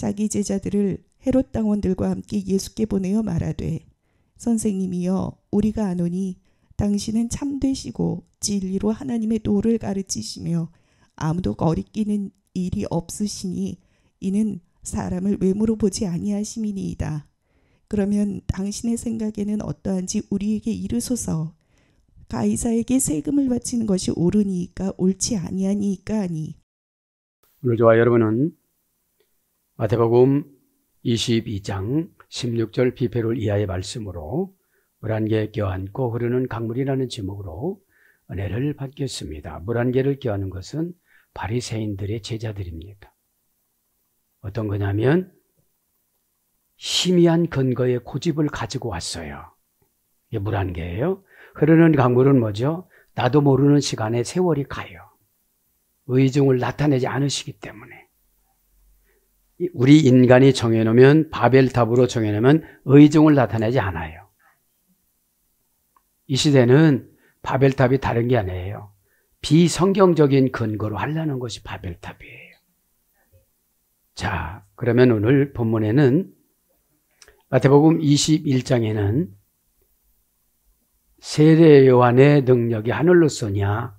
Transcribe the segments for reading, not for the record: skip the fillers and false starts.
자기 제자들을 헤롯 당원들과 함께 예수께 보내어 말하되 선생님이여 우리가 아노니 당신은 참되시고 진리로 하나님의 도를 가르치시며 아무도 거리끼는 일이 없으시니 이는 사람을 외모로 보지 아니하심이니이다. 그러면 당신의 생각에는 어떠한지 우리에게 이르소서. 가이사에게 세금을 바치는 것이 옳으니이까 옳지 아니하니이까 하니. 오늘 저와 여러분은 마태복음 22장 16절 비페롤 이하의 말씀으로 물 한 개 껴안고 흐르는 강물이라는 제목으로 은혜를 받겠습니다. 물 한 개를 껴안는 것은 바리새인들의 제자들입니다. 어떤 거냐면 희미한 근거의 고집을 가지고 왔어요. 이게 물 한 개예요. 흐르는 강물은 뭐죠? 나도 모르는 시간에 세월이 가요. 의중을 나타내지 않으시기 때문에. 우리 인간이 정해놓으면, 바벨탑으로 정해놓으면 의중을 나타내지 않아요. 이 시대는 바벨탑이 다른 게 아니에요. 비성경적인 근거로 하려는 것이 바벨탑이에요. 자, 그러면 오늘 본문에는 마태복음 21장에는 세례 요한의 능력이 하늘로 쏘냐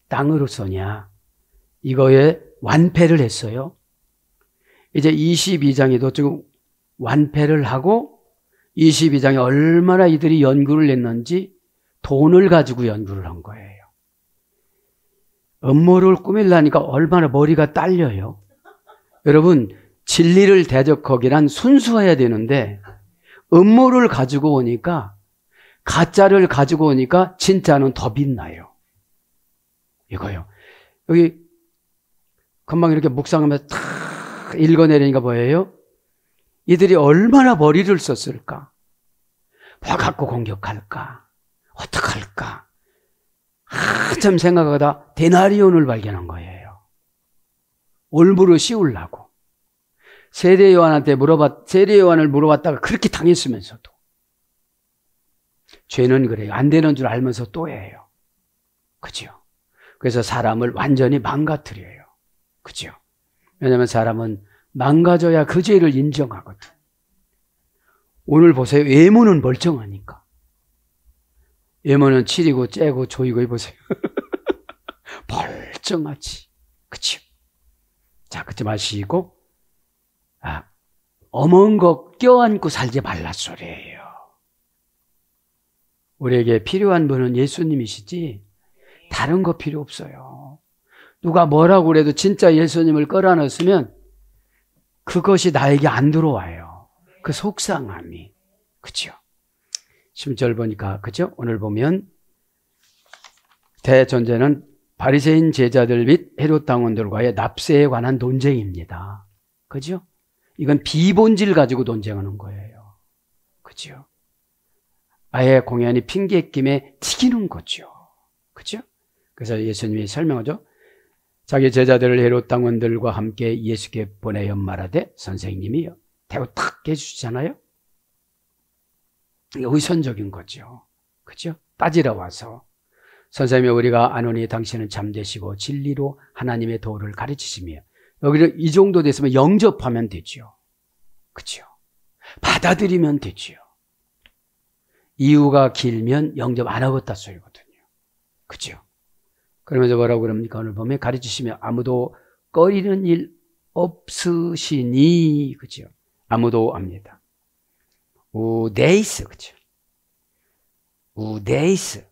땅으로 쏘냐 이거에 완패를 했어요. 이제 22장에도 지금 완패를 하고 22장에 얼마나 이들이 연구를 했는지 돈을 가지고 연구를 한 거예요. 음모를 꾸밀라니까 얼마나 머리가 딸려요. 여러분, 진리를 대적하기란 순수해야 되는데 음모를 가지고 오니까, 가짜를 가지고 오니까 진짜는 더 빛나요. 이거요. 여기 금방 이렇게 묵상하면서 탁 읽어내리니까 뭐예요? 이들이 얼마나 머리를 썼을까? 뭐 갖고 공격할까? 어떡할까? 한참 생각하다 데나리온을 발견한 거예요. 올무를 씌우려고. 세례 요한을 물어봤다가 그렇게 당했으면서도. 죄는 그래요. 안 되는 줄 알면서 또 해요. 그죠? 그래서 사람을 완전히 망가뜨려요. 그죠? 왜냐하면 사람은 망가져야 그 죄를 인정하거든. 오늘 보세요. 외모는 멀쩡하니까. 외모는 치리고 째고 조이고 해보세요. 멀쩡하지. 그쵸? 자, 그치 마시고, 어머운 거 껴안고 살지 말라 소리예요. 우리에게 필요한 분은 예수님이시지 다른 거 필요 없어요. 누가 뭐라고 그래도 진짜 예수님을 끌어넣었으면 그것이 나에게 안 들어와요. 그 속상함이. 그죠? 10절 보니까, 그죠? 오늘 보면 대전제는 바리새인 제자들 및 헤롯 당원들과의 납세에 관한 논쟁입니다. 그죠? 이건 비본질 가지고 논쟁하는 거예요. 그죠? 아예 공연히 핑계김에 튀기는 거죠. 그죠? 그래서 예수님이 설명하죠. 자기 제자들을 헤롯 당원들과 함께 예수께 보내어 말하되 선생님이요. 대우 탁 해주시잖아요. 이게 의선적인 거죠. 그죠? 따지러 와서 선생님 우리가 아노니 당신은 참되시고 진리로 하나님의 도를 가르치시며 여기를 이 정도 됐으면 영접하면 되죠. 그죠? 받아들이면 되죠. 이유가 길면 영접 안 하겠다 소리거든요. 그죠? 그러면서 뭐라고 그럽니까? 오늘 보면 가르치시며 아무도 꺼리는 일 없으시니, 그죠? 아무도 압니다. 우데이스, 그죠? 우데이스.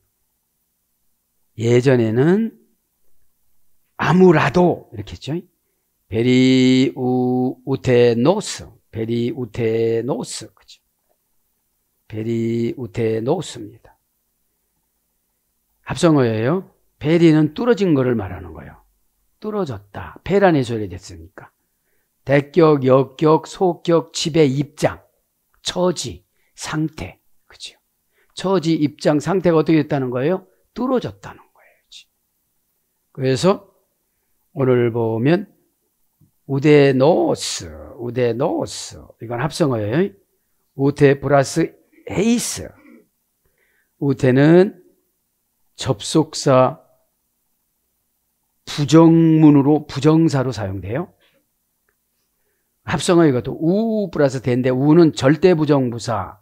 예전에는 아무라도, 이렇게 했죠? 베리우테노스, 그죠? 베리우테노스입니다. 합성어예요. 베리는 뚫어진 거를 말하는 거예요. 뚫어졌다. 폐란의 소리 됐으니까. 대격, 역격, 소격, 지배, 입장, 처지, 상태. 그죠? 처지, 입장, 상태가 어떻게 됐다는 거예요? 뚫어졌다는 거예요. 그래서 오늘 보면 우데노스. 이건 합성어예요. 우테 플러스 에이스. 우테는 접속사 부정문으로 부정사로 사용돼요. 합성어 이것도 우 플러스 대인데 우는 절대부정부사,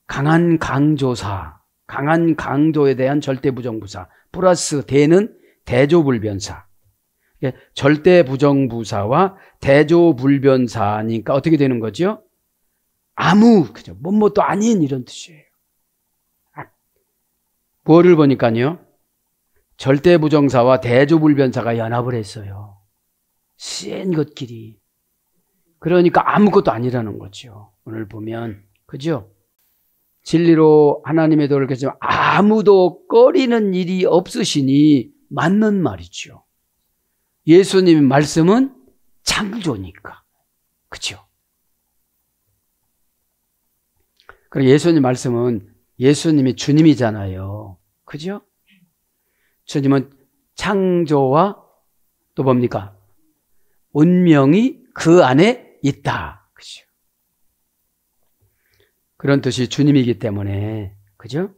강한 강조사, 강한 강조에 대한 절대부정부사 플러스 대는 대조불변사. 절대부정부사와 대조불변사니까 어떻게 되는 거죠? 아무, 그죠? 뭐도 아닌 이런 뜻이에요. 뭐를 보니까요? 절대부정사와 대조불변사가 연합을 했어요. 센 것끼리. 그러니까 아무것도 아니라는 거죠. 오늘 보면. 그죠? 진리로 하나님의 도를 겠지만 아무도 꺼리는 일이 없으시니 맞는 말이죠. 예수님의 말씀은 창조니까. 그죠? 그리고 예수님 말씀은 예수님이 주님이잖아요. 그죠? 주님은 창조와 또 뭡니까? 운명이 그 안에 있다. 그죠? 그런 뜻이 주님이기 때문에. 그죠?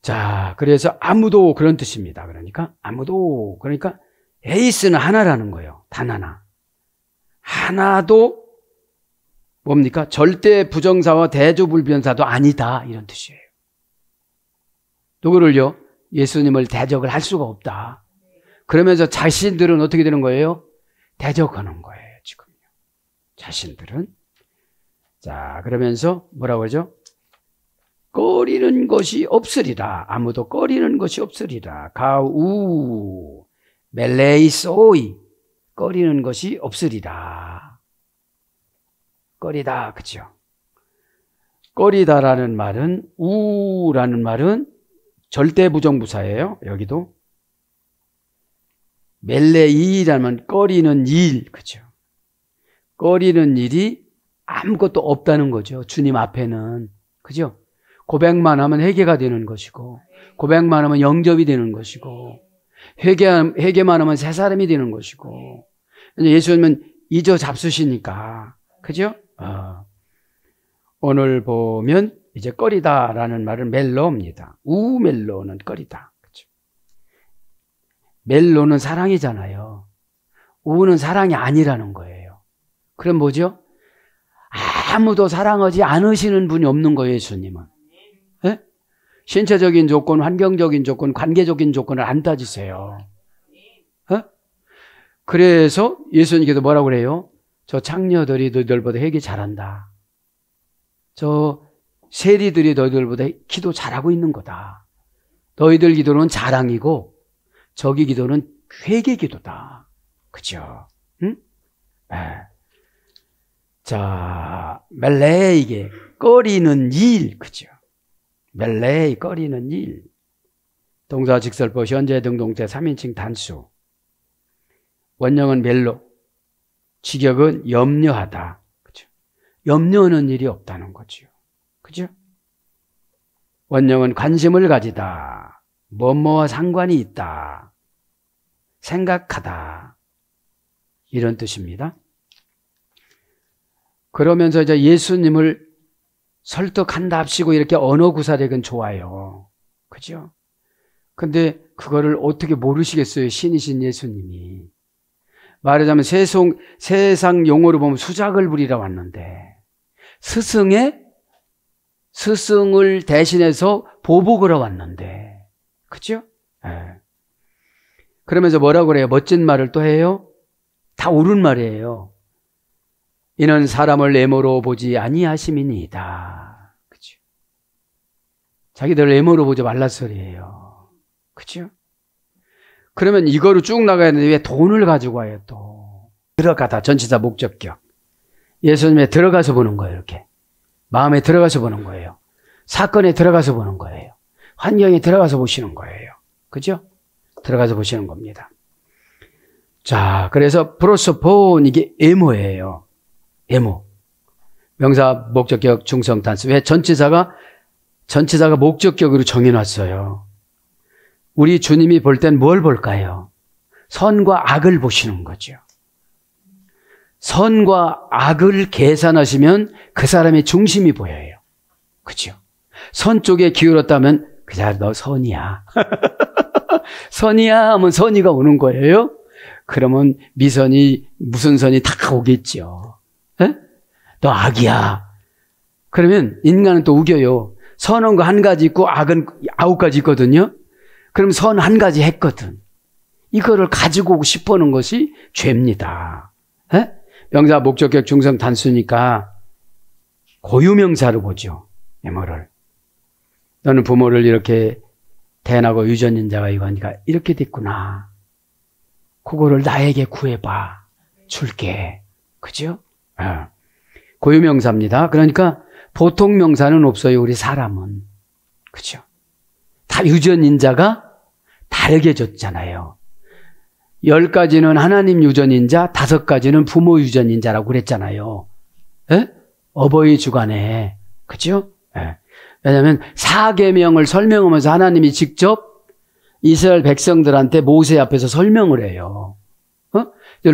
자, 그래서 아무도 그런 뜻입니다. 그러니까 아무도, 그러니까 에이스는 하나라는 거예요. 단 하나. 하나도 뭡니까? 절대 부정사와 대조불변사도 아니다. 이런 뜻이에요. 누구를요? 예수님을 대적을 할 수가 없다. 그러면서 자신들은 어떻게 되는 거예요? 대적하는 거예요. 지금요. 자신들은. 자, 그러면서 뭐라고 하죠? 꺼리는 것이 없으리라. 아무도 꺼리는 것이 없으리라. 가우 멜레이소이. 꺼리는 것이 없으리라. 꺼리다. 그죠? 꺼리다라는 말은, 우라는 말은 절대부정부사예요. 여기도. 멜레이라는 꺼리는 일. 그죠? 꺼리는 일이 아무것도 없다는 거죠. 주님 앞에는. 그죠? 고백만 하면 회개가 되는 것이고, 고백만 하면 영접이 되는 것이고, 회개만 하면 새 사람이 되는 것이고, 예수님은 잊어 잡수시니까. 그죠? 오늘 보면 이제 꺼리다라는 말은 멜로입니다. 우멜로는 꺼리다. 그죠? 멜로는 사랑이잖아요. 우는 사랑이 아니라는 거예요. 그럼 뭐죠? 아무도 사랑하지 않으시는 분이 없는 거예요, 예수님은. 네? 신체적인 조건, 환경적인 조건, 관계적인 조건을 안 따지세요. 네? 그래서 예수님께서 뭐라고 그래요? 저 창녀들이 너희들보다 회개 잘한다. 저 세리들이 너희들보다 기도 잘하고 있는 거다. 너희들 기도는 자랑이고 저기 기도는 회개 기도다. 그죠? 응? 네. 자, 멜레이게 꺼리는 일. 그죠? 멜레이 꺼리는 일. 동사 직설법 현재 등동태 3인칭 단수. 원형은 멜로. 직역은 염려하다. 그죠? 염려하는 일이 없다는 거죠. 그죠? 원형은 관심을 가지다. 뭐뭐와 상관이 있다. 생각하다. 이런 뜻입니다. 그러면서 이제 예수님을 설득한다 합시고 이렇게 언어 구사력은 좋아요. 그죠? 근데 그거를 어떻게 모르시겠어요? 신이신 예수님이. 말하자면 세상 용어로 보면 수작을 부리러 왔는데 스승을 대신해서 보복하러 왔는데. 그죠? 네. 그러면서 뭐라고 그래요? 멋진 말을 또 해요? 다 옳은 말이에요. 이는 사람을 애모로 보지 아니하심이니이다. 그죠? 자기들 애모로 보지 말라 소리예요. 그죠? 그러면 이거로 쭉 나가야 되는데 왜 돈을 가지고 와요 또. 들어가다 전치사 목적격. 예수님에 들어가서 보는 거예요. 이렇게. 마음에 들어가서 보는 거예요. 사건에 들어가서 보는 거예요. 환경에 들어가서 보시는 거예요. 그죠? 들어가서 보시는 겁니다. 자, 그래서 프로소폰 이게 애모예요. 애모. 명사 목적격 중성 단수. 왜 전치사가 목적격으로 정해놨어요. 우리 주님이 볼 땐 뭘 볼까요? 선과 악을 보시는 거죠. 선과 악을 계산하시면 그 사람의 중심이 보여요. 그죠? 선 쪽에 기울었다면 그냥 너 선이야. 선이야 하면 선이가 오는 거예요. 그러면 미선이 무슨 선이 다 오겠죠. 에? 너 악이야. 그러면 인간은 또 우겨요. 선한 거 한 가지 있고 악은 9가지 있거든요. 그럼 선 한 가지 했거든. 이거를 가지고 오고 싶어하는 것이 죄입니다. 에? 명사, 목적격, 중성, 단수니까 고유명사로 보죠. 뭐를. 너는 부모를 이렇게 대하고 유전인자가 이거니까 이렇게 됐구나. 그거를 나에게 구해봐. 줄게. 그죠? 고유명사입니다. 그러니까 보통 명사는 없어요. 우리 사람은. 그죠? 다 유전인자가 다르게 줬잖아요. 10가지는 하나님 유전인자, 5가지는 부모 유전인자라고 그랬잖아요. 에? 어버이 주간에. 그죠? 예. 왜냐하면 4계명을 설명하면서 하나님이 직접 이스라엘 백성들한테 모세 앞에서 설명을 해요.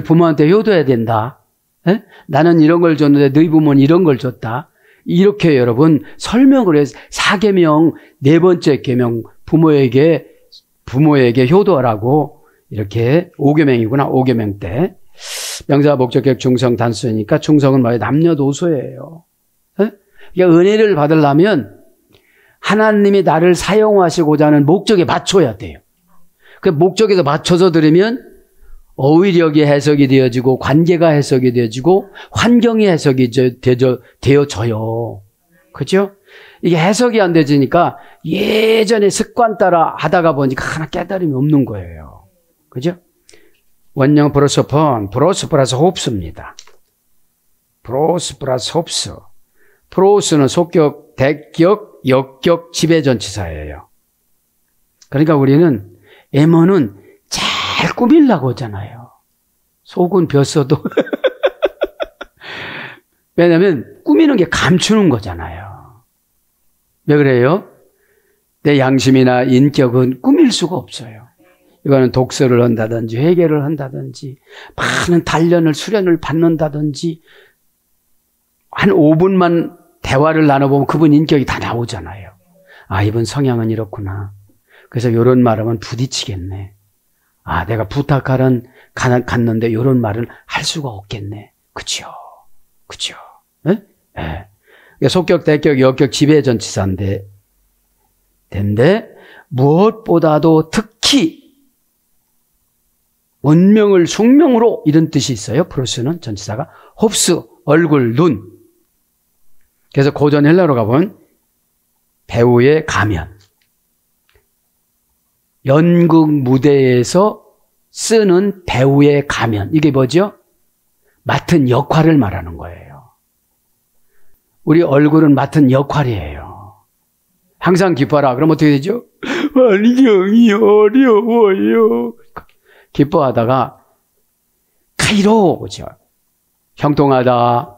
부모한테 효도해야 된다. 에? 나는 이런 걸 줬는데 너희 부모는 이런 걸 줬다. 이렇게 여러분 설명을 해서 4계명 4번째 계명 부모에게 효도하라고 이렇게 5계명이구나. 5계명 때. 명사, 목적격, 중성, 단수니까 중성은 뭐예요? 남녀노소예요. 에? 그러니까 은혜를 받으려면 하나님이 나를 사용하시고자 하는 목적에 맞춰야 돼요. 그 목적에서 맞춰서 들으면 어휘력이 해석이 되어지고 관계가 해석이 되어지고 환경이 해석이 되어져요. 그죠? 이게 해석이 안 되지니까 예전에 습관 따라 하다가 보니까 하나 깨달음이 없는 거예요. 그죠? 원형 프로소폰, 프로스 플러스 홉스입니다. 프로스 플러스 홉스. 프로스는 속격, 대격, 역격, 지배전치사예요. 그러니까 우리는 에머는 잘 꾸밀라고 하잖아요. 속은 벼서도. 왜냐하면 꾸미는 게 감추는 거잖아요. 왜 그래요? 내 양심이나 인격은 꾸밀 수가 없어요. 이거는 독서를 한다든지 회개를 한다든지 많은 단련을 수련을 받는다든지 한 5분만 대화를 나눠보면 그분 인격이 다 나오잖아요. 아, 이분 성향은 이렇구나. 그래서 이런 말하면 부딪히겠네. 아, 내가 부탁하러 갔는데 이런 말을 할 수가 없겠네. 그죠? 그죠? 예? 예. 속격, 대격, 역격, 지배전치사인데 무엇보다도 특히 원명을 숙명으로 이런 뜻이 있어요. 프로스는 전치사가 홉스, 얼굴, 눈. 그래서 고전 헬라로 가보면 배우의 가면. 연극 무대에서 쓰는 배우의 가면. 이게 뭐죠? 맡은 역할을 말하는 거예요. 우리 얼굴은 맡은 역할이에요. 항상 기뻐하라. 그럼 어떻게 되죠? 환경이 어려워요. 기뻐하다가 카이로 오죠. 형통하다,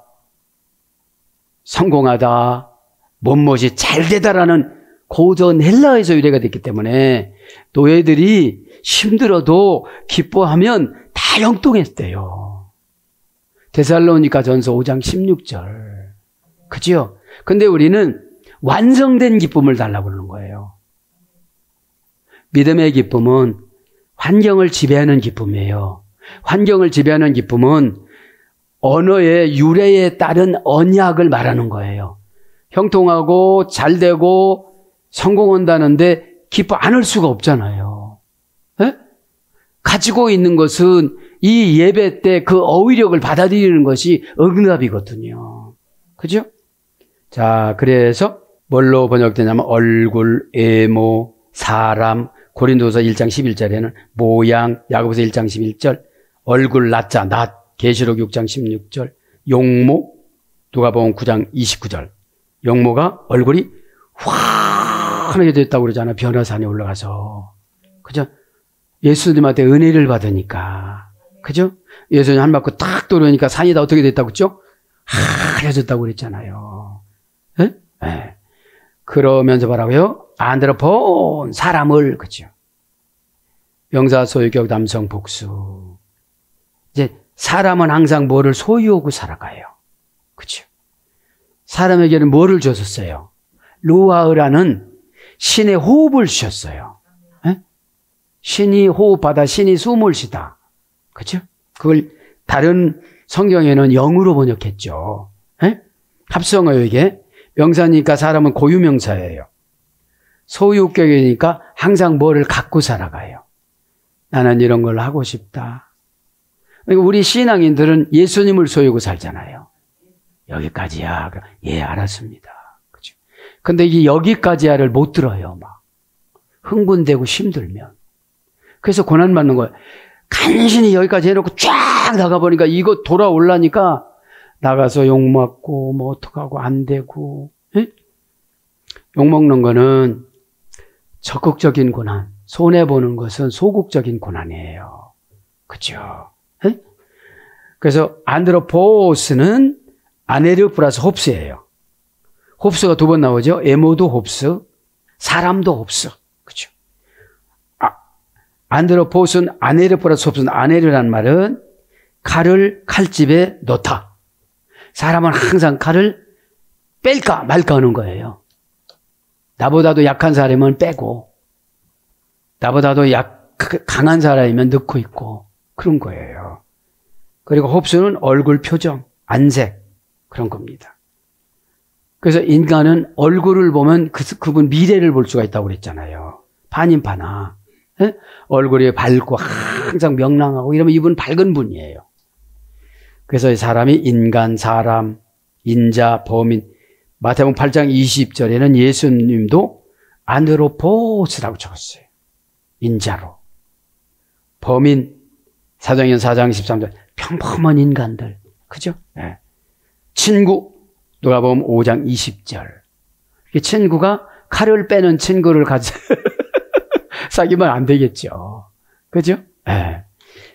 성공하다, 무엇이 잘 되다라는 고전 헬라에서 유래가 됐기 때문에 노예들이 힘들어도 기뻐하면 다 형통했대요. 데살로니가 전서 5장 16절. 그죠? 근데 우리는 완성된 기쁨을 달라고 그러는 거예요. 믿음의 기쁨은 환경을 지배하는 기쁨이에요. 환경을 지배하는 기쁨은 언어의 유래에 따른 언약을 말하는 거예요. 형통하고 잘되고 성공한다는데 기뻐 안 할 수가 없잖아요. 에? 가지고 있는 것은 이 예배 때 그 어휘력을 받아들이는 것이 응답이거든요. 그죠? 자, 그래서 뭘로 번역되냐면 얼굴, 외모, 사람, 고린도서 1장 11절에는 모양, 야고보서 1장 11절, 얼굴, 낫자, 낫, 계시록 6장 16절, 용모, 누가복음 9장 29절. 용모가 얼굴이 환하게 됐다고 그러잖아. 변화산에 올라가서. 그죠? 예수님한테 은혜를 받으니까. 그죠? 예수님 한 바퀴 딱 돌으니까 산이 다 어떻게 됐다고 그랬죠? 하얘졌다고 그랬잖아요. 예? 예. 그러면서 뭐라고요? 안드로폰 사람을. 그죠? 명사 소유격 남성 복수. 이제 사람은 항상 뭐를 소유하고 살아가요. 그죠? 사람에게는 뭐를 줬었어요? 루아흐라는 신의 호흡을 주셨어요. 에? 신이 호흡하다 신이 숨을 쉬다. 그죠? 그걸 다른 성경에는 영으로 번역했죠. 에? 합성어역에 명사니까 사람은 고유명사예요. 소유격이니까 항상 뭐를 갖고 살아가요. 나는 이런 걸 하고 싶다. 그러니까 우리 신앙인들은 예수님을 소유고 살잖아요. 여기까지야. 예, 알았습니다. 그죠? 근데 이 여기까지야를 못 들어요. 막 흥분되고 힘들면. 그래서 고난 받는 거예요. 간신히 여기까지 해놓고 쫙 나가보니까 이거 돌아올라니까 나가서 욕먹고 뭐 어떡하고 안 되고. 에? 욕먹는 거는 적극적인 고난, 손해보는 것은 소극적인 고난이에요. 그죠? 에? 그래서 안드로포스는 아네르 플러스 홉스예요. 홉스가 두 번 나오죠. 에모도 홉스, 사람도 홉스. 그죠? 안드로포스는 아네르 플러스 홉스는 아네르란 말은 칼을 칼집에 넣다. 사람은 항상 칼을 뺄까 말까 하는 거예요. 나보다도 약한 사람은 빼고 나보다도 강한 사람이면 넣고 있고 그런 거예요. 그리고 홉스는 얼굴 표정, 안색 그런 겁니다. 그래서 인간은 얼굴을 보면 그분 미래를 볼 수가 있다고 그랬잖아요. 반인파나 에? 얼굴이 밝고 항상 명랑하고 이러면 이분 밝은 분이에요. 그래서 이 사람이 인간, 사람, 인자, 범인 마태복음 8장 20절에는 예수님도 안드로포스라고 적었어요. 인자로. 범인 사도행전 4장 13절 평범한 인간들. 그죠? 네. 친구 누가복음 5장 20절. 친구가 칼을 빼는 친구를 사귀면 안 되겠죠. 그죠? 네.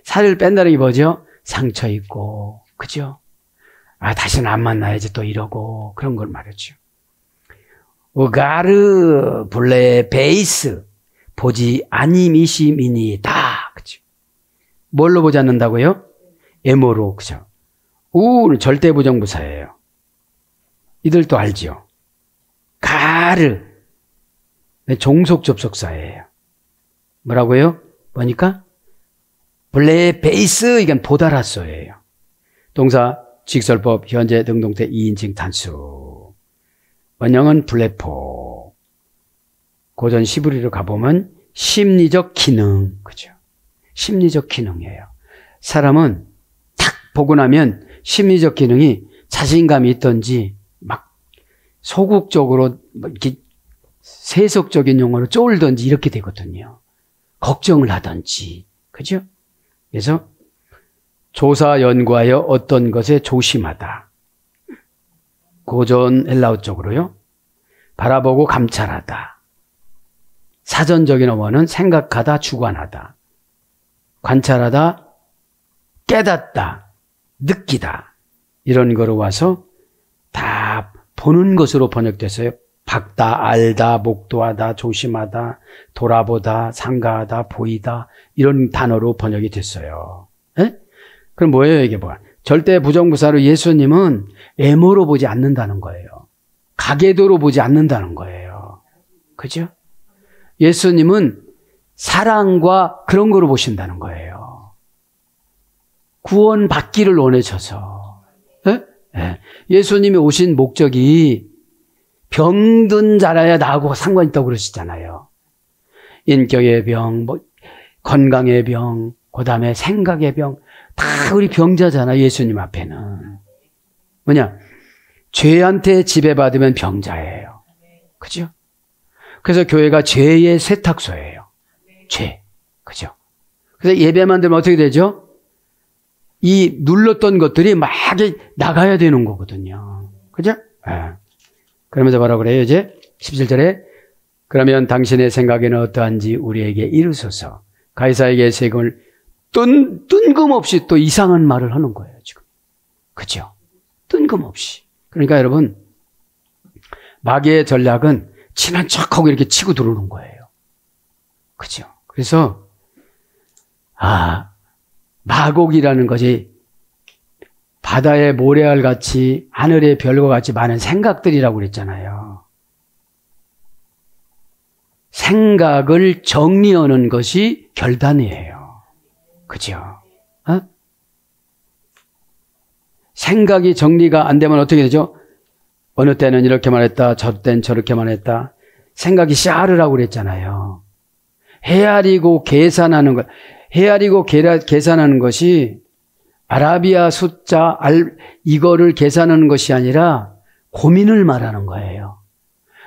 살을 뺀다는 게 뭐죠? 상처 있고, 그죠? 다시는 안 만나야지 또 이러고, 그런 걸 말이죠. 우가르, 블레, 베이스, 보지 아니미시미니다. 그죠? 뭘로 보지 않는다고요? 에모로, 그죠? 우는 절대 부정부사예요. 이들도 알죠? 가르, 종속 접속사예요. 뭐라고요? 뭐니까? 블레 베이스, 이건 보다라소예요. 동사, 직설법, 현재, 등동태, 2인칭 단수. 원형은 블레포. 고전 시브리로 가보면 심리적 기능, 그죠? 심리적 기능이에요. 사람은 탁 보고 나면 심리적 기능이 자신감이 있던지 막 소극적으로 이렇게 세속적인 용어로 쫄던지 이렇게 되거든요. 걱정을 하던지, 그죠? 그래서 조사 연구하여 어떤 것에 조심하다. 고전 헬라어 쪽으로요. 바라보고 감찰하다. 사전적인 어원은 생각하다, 주관하다. 관찰하다, 깨닫다, 느끼다. 이런 거로 와서 다 보는 것으로 번역됐어요. 박다, 알다, 목도하다, 조심하다, 돌아보다, 상가하다, 보이다 이런 단어로 번역이 됐어요. 에? 그럼 뭐예요 이게 뭐야? 절대 부정부사로 예수님은 애모로 보지 않는다는 거예요. 가계도로 보지 않는다는 거예요. 그죠? 예수님은 사랑과 그런 거로 보신다는 거예요. 구원 받기를 원하셔서. 에? 에. 예수님이 오신 목적이 병든 자라야 나하고 상관 있다고 그러시잖아요. 인격의 병, 건강의 병, 그 다음에 생각의 병, 다 우리 병자잖아, 예수님 앞에는. 뭐냐? 죄한테 지배받으면 병자예요. 그죠? 그래서 교회가 죄의 세탁소예요. 죄. 그죠? 그래서 예배만 들면 어떻게 되죠? 이 눌렀던 것들이 막 나가야 되는 거거든요. 그죠? 네. 그러면서 뭐라고 그래요, 이제? 17절에 그러면 당신의 생각에는 어떠한지 우리에게 이르소서. 가이사에게 세금을 뜬금없이 또 이상한 말을 하는 거예요, 지금. 그죠? 뜬금없이. 그러니까 여러분, 마귀의 전략은 친한 척하고 이렇게 치고 들어오는 거예요. 그죠? 그래서, 마곡이라는 것이 바다의 모래알 같이 하늘의 별과 같이 많은 생각들이라고 그랬잖아요. 생각을 정리하는 것이 결단이에요. 그죠? 생각이 정리가 안 되면 어떻게 되죠? 어느 때는 이렇게 말했다, 저 때는 저렇게 말했다. 생각이 샤르라고 그랬잖아요. 헤아리고 계산하는 것, 헤아리고 계산하는 것이 아라비아 숫자 이거를 계산하는 것이 아니라 고민을 말하는 거예요.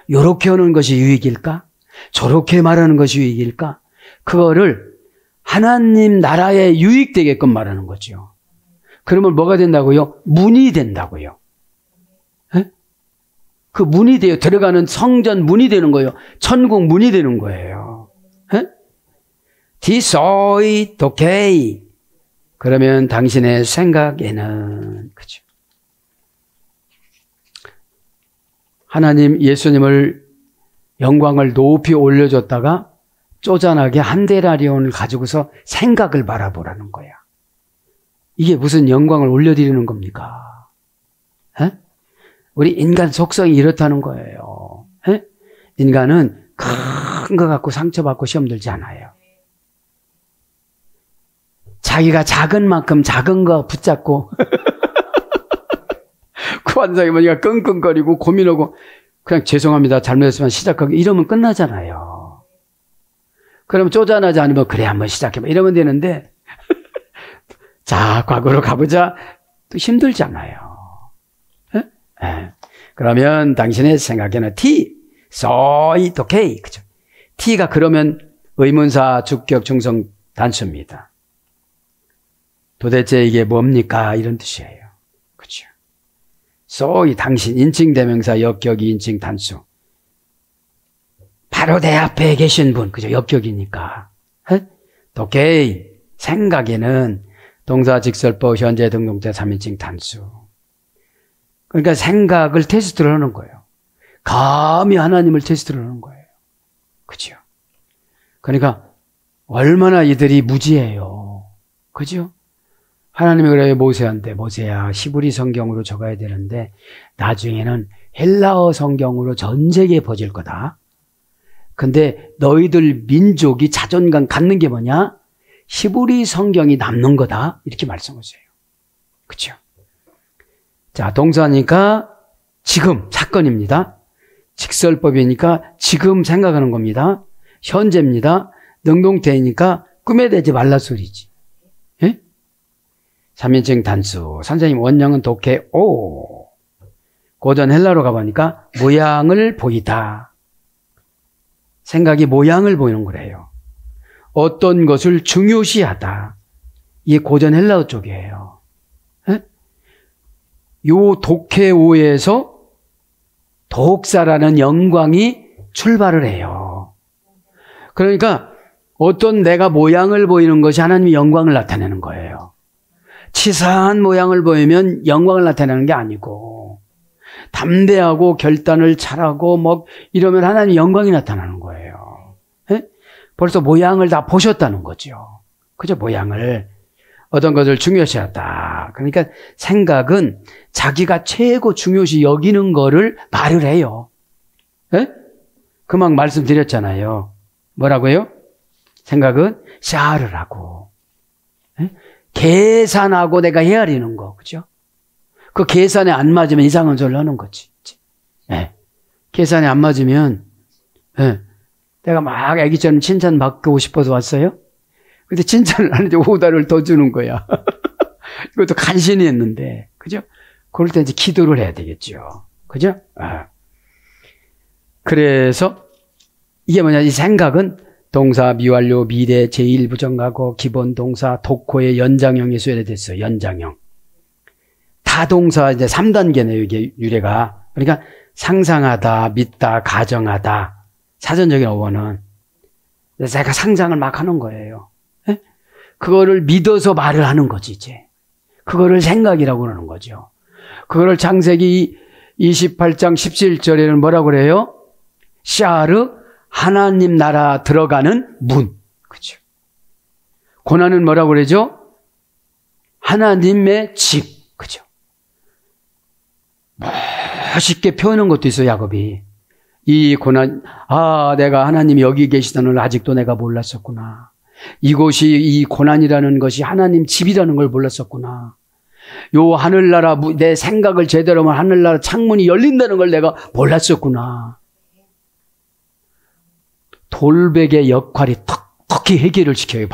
요렇게 하는 것이 유익일까? 저렇게 말하는 것이 유익일까? 그거를 하나님 나라에 유익되게끔 말하는 거죠. 그러면 뭐가 된다고요? 문이 된다고요. 에? 그 문이 돼요. 들어가는 성전 문이 되는 거예요. 천국 문이 되는 거예요. 디소이 도케이. 그러면 당신의 생각에는, 그죠? 하나님 예수님을 영광을 높이 올려줬다가 쪼잔하게 한 데나리온을 가지고서 생각을 바라보라는 거야. 이게 무슨 영광을 올려드리는 겁니까? 에? 우리 인간 속성이 이렇다는 거예요. 에? 인간은 큰 거 갖고 상처받고 시험 들지 않아요. 자기가 작은 만큼 작은 거 붙잡고 구한상이 뭐니까 끙끙거리고 고민하고 그냥 죄송합니다. 잘못했으면 시작하고 이러면 끝나잖아요. 그러면 쪼잔하지 않으면 그래 한번 시작해봐 이러면 되는데 자 과거로 가보자 또 힘들잖아요. 에? 에. 그러면 당신의 생각에는 T, 소이, 도케이 그죠? T가 그러면 의문사, 주격, 중성 단수입니다. 도대체 이게 뭡니까? 이런 뜻이에요. 그렇죠? 소이 당신 인칭대명사 역격이 인칭 단수. 바로 내 앞에 계신 분. 그죠? 역격이니까. 도케이 생각에는 동사 직설법 현재 등동태 3인칭 단수. 그러니까 생각을 테스트를 하는 거예요. 감히 하나님을 테스트를 하는 거예요. 그죠? 그러니까 얼마나 이들이 무지해요. 그죠? 하나님이 그래요. 모세한테 모세야 히브리 성경으로 적어야 되는데 나중에는 헬라어 성경으로 전 세계에 퍼질 거다. 근데 너희들 민족이 자존감 갖는 게 뭐냐? 히브리 성경이 남는 거다. 이렇게 말씀하세요. 그렇죠? 자, 동사니까 지금 사건입니다. 직설법이니까 지금 생각하는 겁니다. 현재입니다. 능동태이니까 꿈에 대지 말라 소리지. 3인칭 단수. 선생님 원형은 독해 오. 고전 헬라로 가보니까 모양을 보이다. 생각이 모양을 보이는 거래요. 어떤 것을 중요시하다. 이게 고전 헬라어 쪽이에요. 에? 요 독해오에서 독사라는 영광이 출발을 해요. 그러니까 어떤 내가 모양을 보이는 것이 하나님의 영광을 나타내는 거예요. 치사한 모양을 보이면 영광을 나타내는 게 아니고 담대하고 결단을 잘하고 뭐 이러면 하나님의 영광이 나타나는 거예요. 에? 벌써 모양을 다 보셨다는 거죠. 그죠? 모양을 어떤 것을 중요시하다. 그러니까 생각은 자기가 최고 중요시 여기는 거를 말을 해요. 에? 그만 말씀드렸잖아요. 뭐라고요? 생각은 샤르라고. 에? 계산하고 내가 헤아리는 거, 그죠? 그 계산에 안 맞으면 이상한 소리를 하는 거지. 네. 계산에 안 맞으면, 네. 내가 막 애기처럼 칭찬받고 싶어서 왔어요? 근데 칭찬을 하는데 5달을 더 주는 거야. 이것도 간신히 했는데, 그죠? 그럴 때 이제 기도를 해야 되겠죠. 그죠? 아. 그래서, 이게 뭐냐, 이 생각은 동사, 미완료, 미래, 제1부정하고 기본 동사, 독호의 연장형이 수혈됐어요. 연장형. 다동사 이제 3단계네요. 이게 유래가. 그러니까 상상하다, 믿다, 가정하다. 사전적인 어원은. 제가 상상을 막 하는 거예요. 에? 그거를 믿어서 말을 하는 거지 이제. 그거를 생각이라고 그러는 거죠. 그거를 창세기 28장 17절에는 뭐라고 그래요? 샤르 하나님 나라 들어가는 문. 그죠? 고난은 뭐라고 그러죠? 하나님의 집. 그죠? 멋있게 표현한 것도 있어요, 야곱이. 이 고난, 내가 하나님이 여기 계시다는 걸 아직도 내가 몰랐었구나. 이곳이 이 고난이라는 것이 하나님 집이라는 걸 몰랐었구나. 요 하늘나라, 내 생각을 제대로 하면 하늘나라 창문이 열린다는 걸 내가 몰랐었구나. 돌베개 역할이 톡톡히 해결을 시켜요.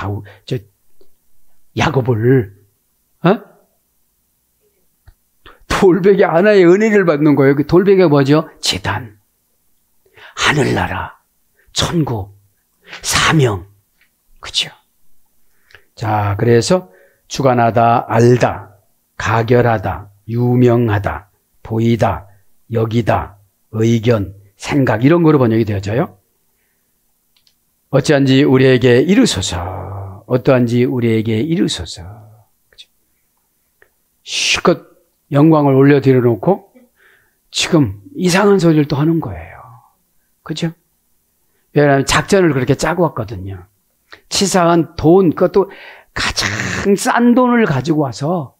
야곱을. 돌베개 하나의 은혜를 받는 거예요. 그 돌베개가 뭐죠? 제단, 하늘나라, 천국, 사명. 그죠? 자, 그래서 주관하다, 알다, 가결하다, 유명하다, 보이다, 여기다, 의견, 생각 이런 거로 번역이 되어져요. 어찌한지 우리에게 이르소서, 어떠한지 우리에게 이르소서. 그죠? 실컷 영광을 올려드려 놓고 지금 이상한 소리를 또 하는 거예요. 그죠? 왜냐하면 작전을 그렇게 짜고 왔거든요. 치사한 돈, 그것도 가장 싼 돈을 가지고 와서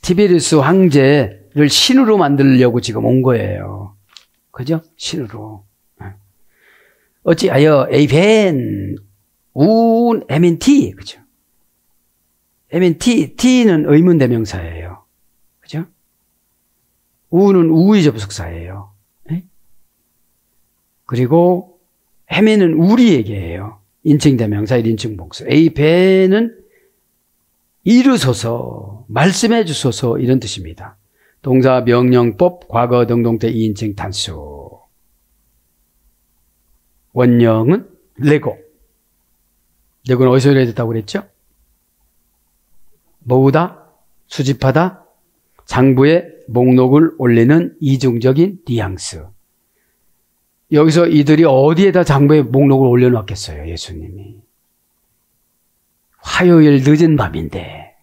티베리우스 황제를 신으로 만들려고 지금 온 거예요. 그죠? 신으로. 어찌하여 에이벤 운 MNT, 그죠? MNT, T는 의문대명사예요. 그죠? 우는 우의 접속사예요. 네? 그리고 헤매는 우리에게예요. 인칭대명사, 1인칭 복수. 에이벤은 이르소서, 말씀해 주소서 이런 뜻입니다. 동사, 명령법, 과거, 등동태, 2인칭 단수. 원형은 레고. 레고는 어디서 이래야 됐다고 그랬죠? 모으다, 수집하다, 장부에 목록을 올리는 이중적인 뉘앙스. 여기서 이들이 어디에다 장부에 목록을 올려놨겠어요, 예수님이. 화요일 늦은 밤인데,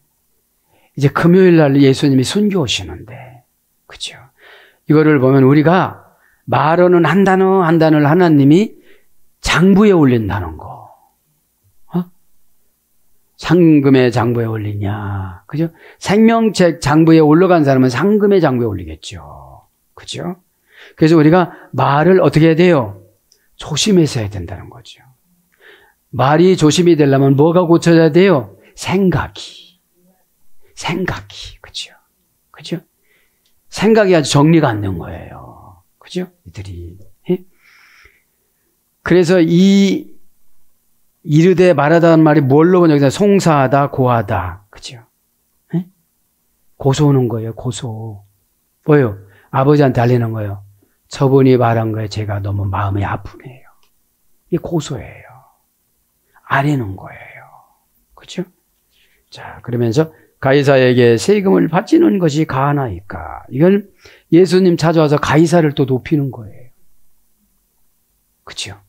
이제 금요일 날 예수님이 순교 오시는데, 그죠? 이거를 보면 우리가 말로는 한 단어를 하나님이 장부에 올린다는 거. 상금의 장부에 올리냐. 그죠? 생명책 장부에 올라간 사람은 상금의 장부에 올리겠죠. 그죠? 그래서 우리가 말을 어떻게 해야 돼요? 조심해서 해야 된다는 거죠. 말이 조심이 되려면 뭐가 고쳐져야 돼요? 생각이. 그죠? 그죠? 생각이 아주 정리가 안 된 거예요. 그죠? 이들이. 그래서 이르되 말하다는 말이 뭘로 번역돼요? 송사하다, 고하다. 그죠? 네? 고소하는 거예요, 고소. 뭐예요? 아버지한테 알리는 거예요. 저분이 말한 거에 제가 너무 마음이 아프네요. 이게 고소예요. 아뢰는 거예요. 그죠? 자, 그러면서 가이사에게 세금을 바치는 것이 가하나이까. 이걸 예수님 찾아와서 가이사를 또 높이는 거예요. 그죠?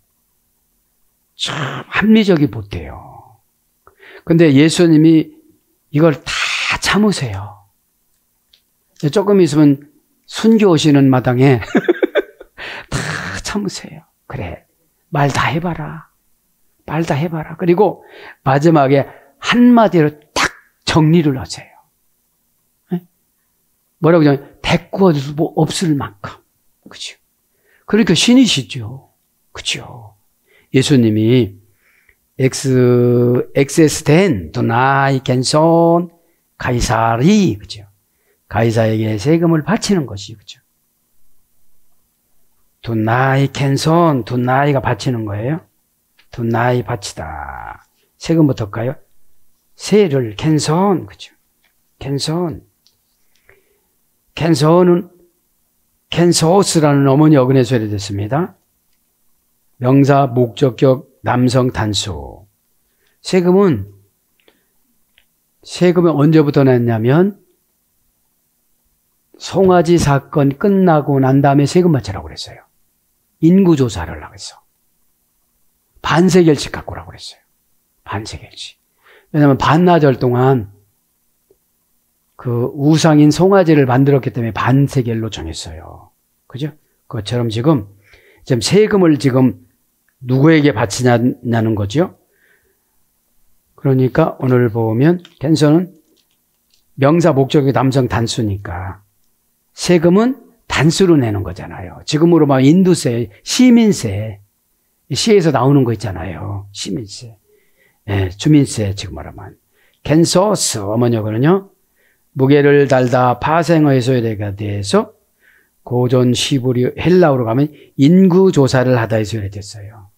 참 합리적이 못돼요. 근데 예수님이 이걸 다 참으세요. 조금 있으면 순교 오시는 마당에 다 참으세요. 그래, 말 다 해봐라. 말 다 해봐라. 그리고 마지막에 한마디로 딱 정리를 하세요. 뭐라고 하냐면 대꾸할 수 없을 만큼. 그죠? 그러니까 신이시죠. 그죠? 예수님이 엑세스텐 도나이 겐손 가이사리, 그죠? 가이사에게 세금을 바치는 것이, 그죠? 도나이 겐손, 도나이가 바치는 거예요. 도나이 바치다. 세금부터일까요? 세를 겐손, 그죠? 겐손. 겐손은 켄소스라는 어머니 어근에서 유래됐습니다. 명사, 목적격, 남성 단수. 세금은 언제부터 냈냐면 송아지 사건 끝나고 난 다음에 세금 바치라고 그랬어요. 인구조사를 하려고 했어. 반세겔씩 갖고 오라고 그랬어요. 반세겔씩. 왜냐하면 반나절 동안 그 우상인 송아지를 만들었기 때문에 반세겔로 정했어요. 그죠? 그것처럼 지금 세금을 지금 누구에게 바치냐는 거죠. 그러니까 오늘 보면 캔서는 명사 목적이 남성 단수니까 세금은 단수로 내는 거잖아요. 지금으로 막 인도세, 시민세, 시에서 나오는 거 있잖아요. 시민세, 예, 주민세 지금 말하면 캔서스 어머니거든요. 무게를 달다 파생어의 소열에가 대해서 고전 시브리 헬라어로 가면 인구조사를 하다 해서 됐어요.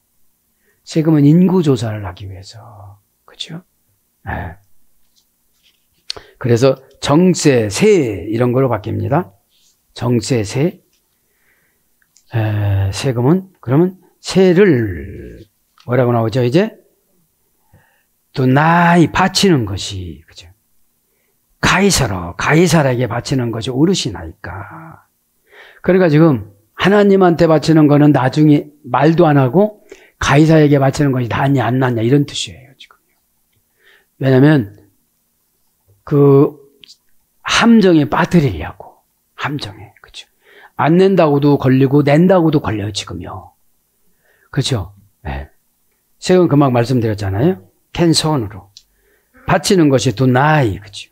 세금은 인구조사를 하기 위해서. 그렇죠? 네. 그래서 정세, 세 이런 걸로 바뀝니다. 정세, 세. 세금은 그러면 세를 뭐라고 나오죠 이제? 또 나이 바치는 것이 그죠? 가이사라에게 바치는 것이 옳으시나이까. 그러니까 지금 하나님한테 바치는 거는 나중에 말도 안 하고 가이사에게 바치는 것이 낫냐 안 낫냐 이런 뜻이에요 지금. 왜냐하면 그 함정에 빠뜨리려고 함정에 그렇죠. 안 낸다고도 걸리고 낸다고도 걸려요 지금요. 그렇죠. 네. 세금 금방 말씀드렸잖아요. 캔선으로 바치는 것이 deny 그렇죠.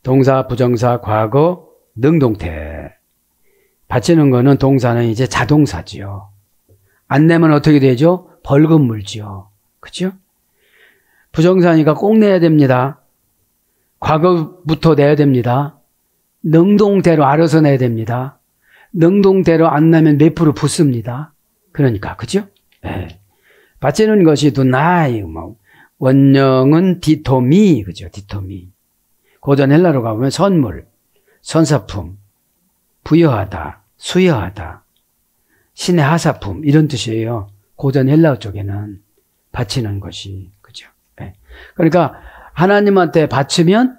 동사, 부정사, 과거, 능동태. 바치는 거는 동사는 이제 자동사지요. 안 내면 어떻게 되죠? 벌금 물지요. 그죠? 부정사니까 꼭 내야 됩니다. 과거부터 내야 됩니다. 능동태로 알아서 내야 됩니다. 능동태로 안 내면 몇 프로 붙습니다. 그러니까, 그죠? 네. 바치는 것이 deny, 원형은 디토미, 그죠? 디토미. 고전 헬라로 가보면 선물, 선사품, 부여하다, 수여하다, 신의 하사품 이런 뜻이에요. 고전 헬라어 쪽에는 바치는 것이 그죠. 네. 그러니까 하나님한테 바치면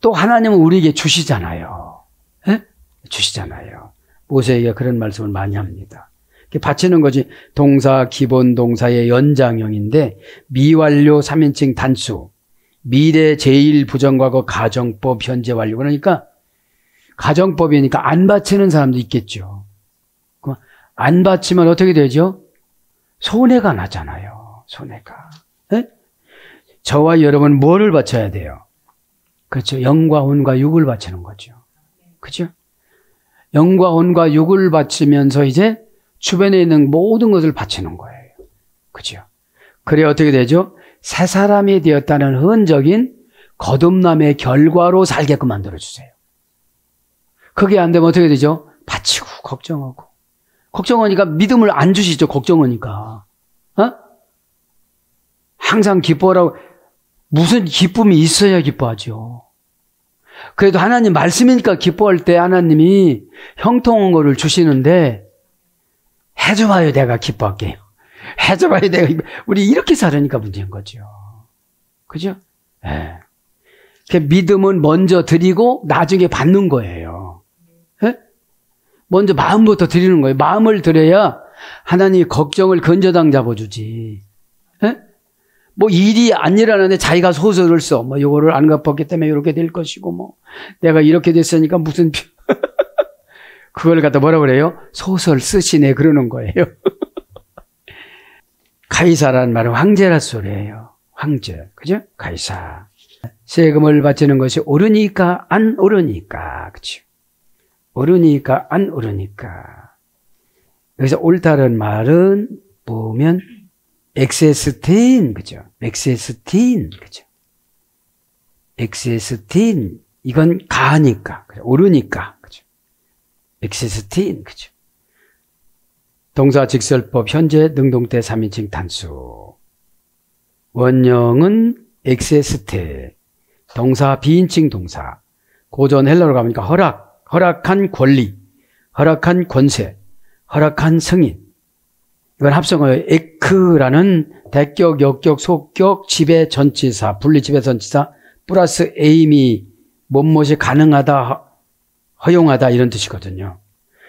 또 하나님은 우리에게 주시잖아요. 네? 주시잖아요. 모세에게 그런 말씀을 많이 합니다. 바치는 것이 동사, 기본 동사의 연장형인데 미완료 3인칭 단수, 미래 제일 부정과거 가정법 현재 완료. 그러니까 가정법이니까 안 바치는 사람도 있겠죠. 안 바치면 어떻게 되죠? 손해가 나잖아요. 손해가. 네? 저와 여러분 뭐를 바쳐야 돼요? 그렇죠. 영과 혼과 육을 바치는 거죠. 그렇죠? 영과 혼과 육을 바치면서 이제 주변에 있는 모든 것을 바치는 거예요. 그렇죠? 그래 어떻게 되죠? 새 사람이 되었다는 흔적인 거듭남의 결과로 살게끔 만들어주세요. 그게 안 되면 어떻게 되죠? 바치고 걱정하고. 걱정하니까 믿음을 안 주시죠. 걱정하니까. 어? 항상 기뻐하라고. 무슨 기쁨이 있어야 기뻐하죠. 그래도 하나님 말씀이니까 기뻐할 때 하나님이 형통한 거를 주시는데 해줘봐요 내가 기뻐할게요. 해줘봐요 내가 우리 이렇게 살으니까 문제인 거죠. 그죠? 네. 믿음은 먼저 드리고 나중에 받는 거예요. 네? 먼저 마음부터 드리는 거예요. 마음을 드려야 하나님이 걱정을 건져당 잡아주지. 네? 뭐 일이 안 일어나는데 자기가 소설을 써. 뭐 요거를 안 갚았기 때문에 이렇게 될 것이고 뭐 내가 이렇게 됐으니까 무슨 그걸 갖다 뭐라 그래요? 소설 쓰시네 그러는 거예요. 가이사라는 말은 황제라 소리예요. 황제. 그죠? 가이사. 세금을 바치는 것이 옳으니까 안 옳으니까. 그죠? 옳으니까 안 옳으니까. 여기서 옳다는 말은 보면 엑세스틴 그죠? 엑세스틴 그죠? 엑세스틴 이건 가하니까 그죠? 옳으니까 그죠? 엑세스틴 그죠? 동사 직설법 현재 능동태 3인칭 단수. 원형은 엑세스테. 동사 비인칭 동사. 고전 헬라로 가보니까 허락한 권리, 허락한 권세, 허락한 승인. 이건 합성어예요. 에크라는 대격, 역격, 속격, 지배 전치사, 분리 지배 전치사 플러스 에임이 무엇이 가능하다, 허용하다 이런 뜻이거든요.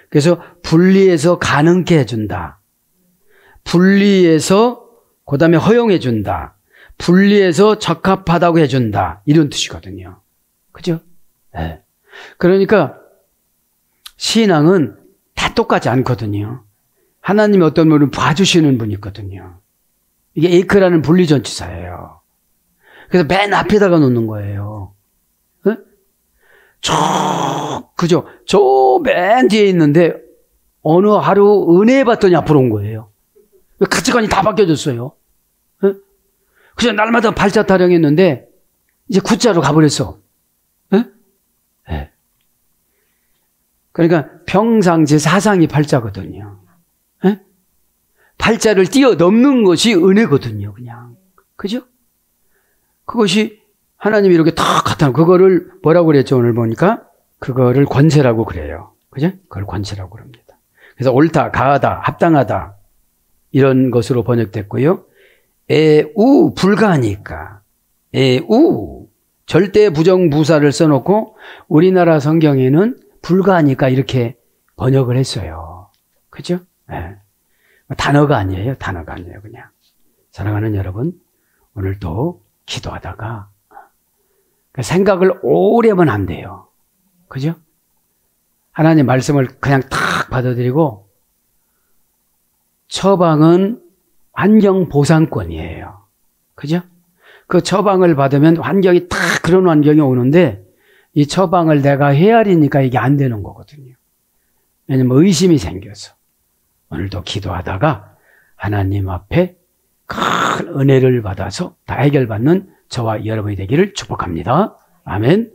그래서 분리해서 가능케 해준다. 분리해서 그 다음에 허용해 준다. 분리해서 적합하다고 해준다. 이런 뜻이거든요. 그죠? 네. 그러니까 신앙은 다 똑같지 않거든요. 하나님이 어떤 분을 봐주시는 분이 있거든요. 이게 에이크라는 분리전치사예요. 그래서 맨 앞에다가 놓는 거예요. 네? 그죠? 저 맨 뒤에 있는데 어느 하루 은혜 받더니 앞으로 온 거예요. 가치관이 다 바뀌어졌어요. 네? 그래서 날마다 발자 타령했는데 이제 구자로 가버렸어. 예? 예. 그러니까 평상시 사상이 팔자거든요. 예? 팔자를 뛰어넘는 것이 은혜거든요, 그냥. 그죠? 그것이 하나님이 이렇게 탁 갖다 놓은 그거를 뭐라고 그랬죠, 오늘 보니까? 그거를 권세라고 그래요. 그죠? 그걸 권세라고 그럽니다. 그래서 옳다, 가하다, 합당하다. 이런 것으로 번역됐고요. 애우, 불가하니까. 애우. 절대 부정부사를 써놓고 우리나라 성경에는 불가하니까 이렇게 번역을 했어요. 그죠? 네. 단어가 아니에요. 단어가 아니에요. 그냥. 사랑하는 여러분, 오늘도 기도하다가 생각을 오래 하면 안 돼요. 그죠? 하나님 말씀을 그냥 탁 받아들이고 처방은 환경 보상권이에요. 그죠? 그 처방을 받으면 환경이 딱 그런 환경이 오는데 이 처방을 내가 헤아리니까 이게 안 되는 거거든요. 왜냐면 의심이 생겨서. 오늘도 기도하다가 하나님 앞에 큰 은혜를 받아서 다 해결받는 저와 여러분이 되기를 축복합니다. 아멘.